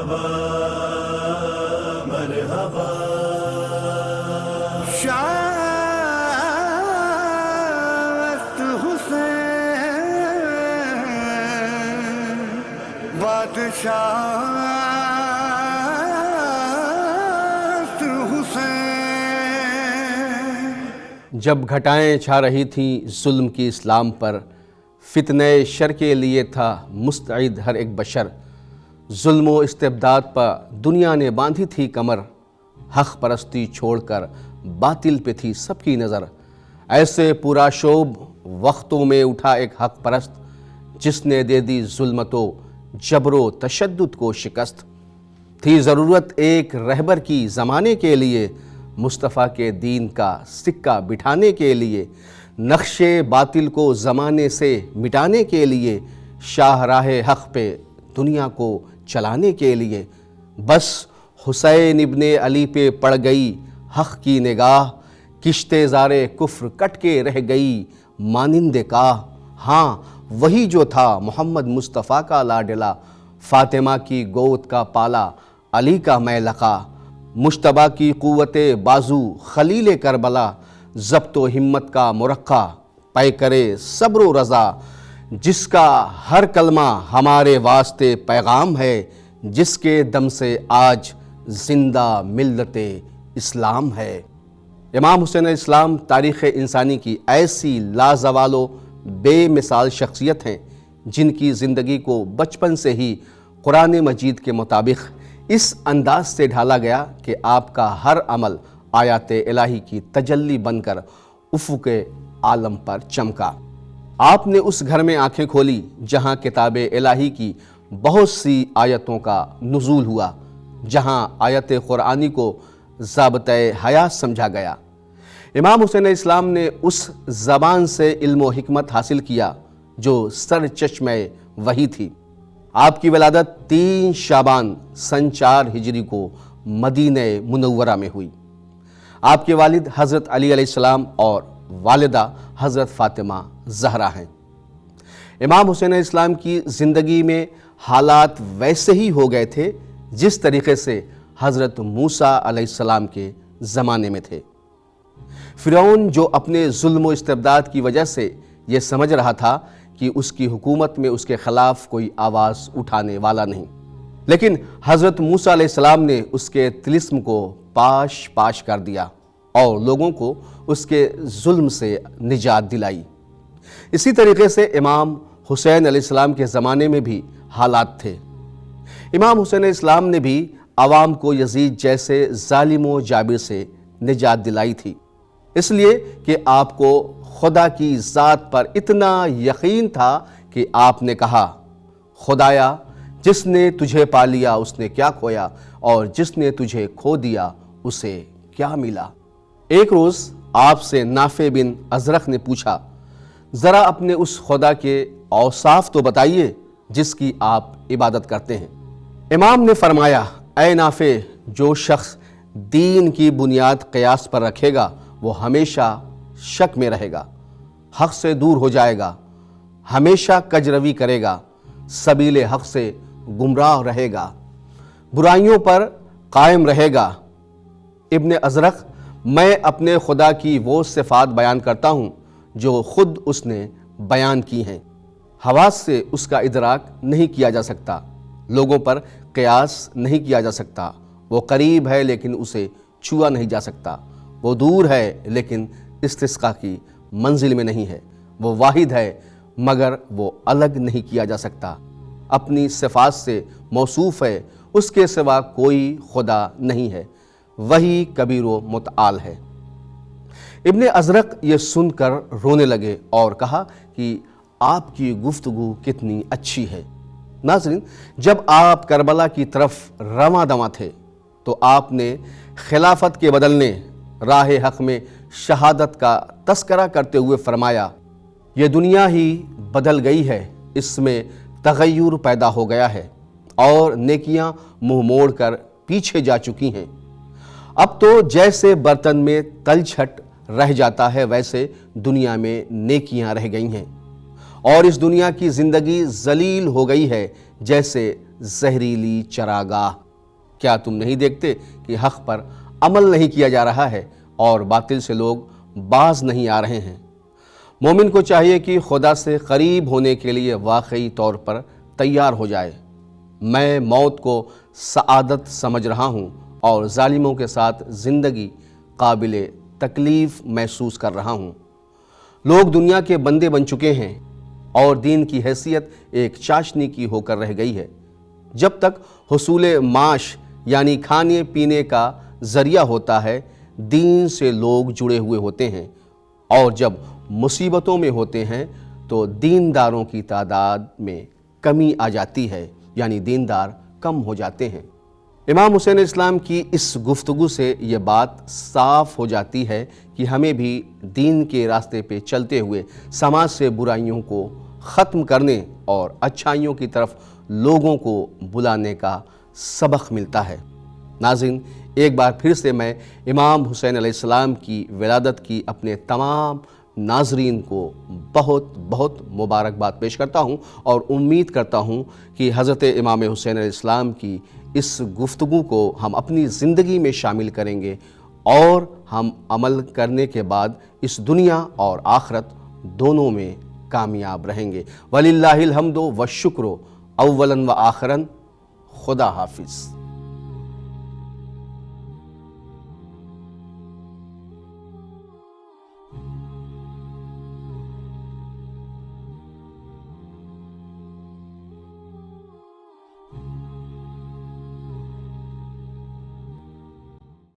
مرحبا مرحبا شاست حسین بادشاست حسین. جب گھٹائیں چھا رہی تھیں ظلم کی اسلام پر، فتنہ شر کے لیے تھا مستعد ہر ایک بشر. ظلم و استبداد پر دنیا نے باندھی تھی کمر، حق پرستی چھوڑ کر باطل پہ تھی سب کی نظر. ایسے پورا شوب وقتوں میں اٹھا ایک حق پرست، جس نے دے دی ظلمت و جبر و تشدد کو شکست. تھی ضرورت ایک رہبر کی زمانے کے لیے، مصطفیٰ کے دین کا سکہ بٹھانے کے لیے، نقش باطل کو زمانے سے مٹانے کے لیے، شاہراہ حق پہ دنیا کو چلانے کے لیے. بس حسین ابن علی پہ پڑ گئی حق کی نگاہ، کشتے زار کفر کٹ کے رہ گئی مانند کاہ. ہاں وہی جو تھا محمد مصطفیٰ کا لاڈلا، فاطمہ کی گود کا پالا، علی کا میں لقا. مجتبیٰ کی قوت بازو خلیل کربلا، ضبط و ہمت کا مرقع پے کرے صبر و رضا. جس کا ہر کلمہ ہمارے واسطے پیغام ہے، جس کے دم سے آج زندہ ملت اسلام ہے. امام حسین علیہ السلام تاریخ انسانی کی ایسی لازوال و بے مثال شخصیت ہیں، جن کی زندگی کو بچپن سے ہی قرآن مجید کے مطابق اس انداز سے ڈھالا گیا کہ آپ کا ہر عمل آیات الہی کی تجلی بن کر افق عالم پر چمکا. آپ نے اس گھر میں آنکھیں کھولی جہاں کتاب الہی کی بہت سی آیتوں کا نزول ہوا، جہاں آیت قرآنی کو ضابطۂ حیات سمجھا گیا. امام حسین علیہ السلام نے اس زبان سے علم و حکمت حاصل کیا جو سر چشمہ وحی تھی. آپ کی ولادت 3 شعبان سن 4 ہجری کو مدینہ منورہ میں ہوئی. آپ کے والد حضرت علی علیہ السلام اور والدہ حضرت فاطمہ زہرا ہیں. امام حسین علیہ السلام کی زندگی میں حالات ویسے ہی ہو گئے تھے جس طریقے سے حضرت موسیٰ علیہ السلام کے زمانے میں تھے. فرعون جو اپنے ظلم و استبداد کی وجہ سے یہ سمجھ رہا تھا کہ اس کی حکومت میں اس کے خلاف کوئی آواز اٹھانے والا نہیں، لیکن حضرت موسیٰ علیہ السلام نے اس کے طلسم کو پاش پاش کر دیا اور لوگوں کو اس کے ظلم سے نجات دلائی. اسی طریقے سے امام حسین علیہ السلام کے زمانے میں بھی حالات تھے. امام حسین علیہ السلام نے بھی عوام کو یزید جیسے ظالم و جابر سے نجات دلائی تھی، اس لیے کہ آپ کو خدا کی ذات پر اتنا یقین تھا کہ آپ نے کہا، خدایا جس نے تجھے پا لیا اس نے کیا کھویا، اور جس نے تجھے کھو دیا اسے کیا ملا. ایک روز آپ سے نافع بن ازرق نے پوچھا، ذرا اپنے اس خدا کے اوصاف تو بتائیے جس کی آپ عبادت کرتے ہیں. امام نے فرمایا، اے نافع، جو شخص دین کی بنیاد قیاس پر رکھے گا وہ ہمیشہ شک میں رہے گا، حق سے دور ہو جائے گا، ہمیشہ کجروی کرے گا، سبیل حق سے گمراہ رہے گا، برائیوں پر قائم رہے گا. ابن ازرق، میں اپنے خدا کی وہ صفات بیان کرتا ہوں جو خود اس نے بیان کی ہیں. حواس سے اس کا ادراک نہیں کیا جا سکتا، لوگوں پر قیاس نہیں کیا جا سکتا. وہ قریب ہے لیکن اسے چھوا نہیں جا سکتا، وہ دور ہے لیکن استسقاء کی منزل میں نہیں ہے، وہ واحد ہے مگر وہ الگ نہیں کیا جا سکتا، اپنی صفات سے موصوف ہے، اس کے سوا کوئی خدا نہیں ہے، وہی کبیر و متعال ہے. ابن ازرق یہ سن کر رونے لگے اور کہا کہ آپ کی گفتگو کتنی اچھی ہے. ناظرین، جب آپ کربلا کی طرف رواں دواں تھے تو آپ نے خلافت کے بدلنے، راہ حق میں شہادت کا تذکرہ کرتے ہوئے فرمایا، یہ دنیا ہی بدل گئی ہے، اس میں تغیر پیدا ہو گیا ہے اور نیکیاں منہ موڑ کر پیچھے جا چکی ہیں. اب تو جیسے برتن میں تل چھٹ رہ جاتا ہے ویسے دنیا میں نیکیاں رہ گئی ہیں اور اس دنیا کی زندگی ذلیل ہو گئی ہے جیسے زہریلی چراگاہ۔ کیا تم نہیں دیکھتے کہ حق پر عمل نہیں کیا جا رہا ہے اور باطل سے لوگ باز نہیں آ رہے ہیں؟ مومن کو چاہیے کہ خدا سے قریب ہونے کے لیے واقعی طور پر تیار ہو جائے۔ میں موت کو سعادت سمجھ رہا ہوں اور ظالموں کے ساتھ زندگی قابل تکلیف محسوس کر رہا ہوں۔ لوگ دنیا کے بندے بن چکے ہیں اور دین کی حیثیت ایک چاشنی کی ہو کر رہ گئی ہے۔ جب تک حصول معاش یعنی کھانے پینے کا ذریعہ ہوتا ہے، دین سے لوگ جڑے ہوئے ہوتے ہیں، اور جب مصیبتوں میں ہوتے ہیں تو دینداروں کی تعداد میں کمی آ جاتی ہے، یعنی دیندار کم ہو جاتے ہیں۔ امام حسین علیہ السلام کی اس گفتگو سے یہ بات صاف ہو جاتی ہے کہ ہمیں بھی دین کے راستے پہ چلتے ہوئے سماج سے برائیوں کو ختم کرنے اور اچھائیوں کی طرف لوگوں کو بلانے کا سبق ملتا ہے۔ ناظرین، ایک بار پھر سے میں امام حسین علیہ السلام کی ولادت کی اپنے تمام ناظرین کو بہت بہت مبارکباد پیش کرتا ہوں اور امید کرتا ہوں کہ حضرت امام حسین علیہ السلام کی اس گفتگو کو ہم اپنی زندگی میں شامل کریں گے اور ہم عمل کرنے کے بعد اس دنیا اور آخرت دونوں میں کامیاب رہیں گے۔ وَلِلَّهِ الْحَمْدُ وَالشُّكْرُ اولاً و آخراً۔ خدا حافظ۔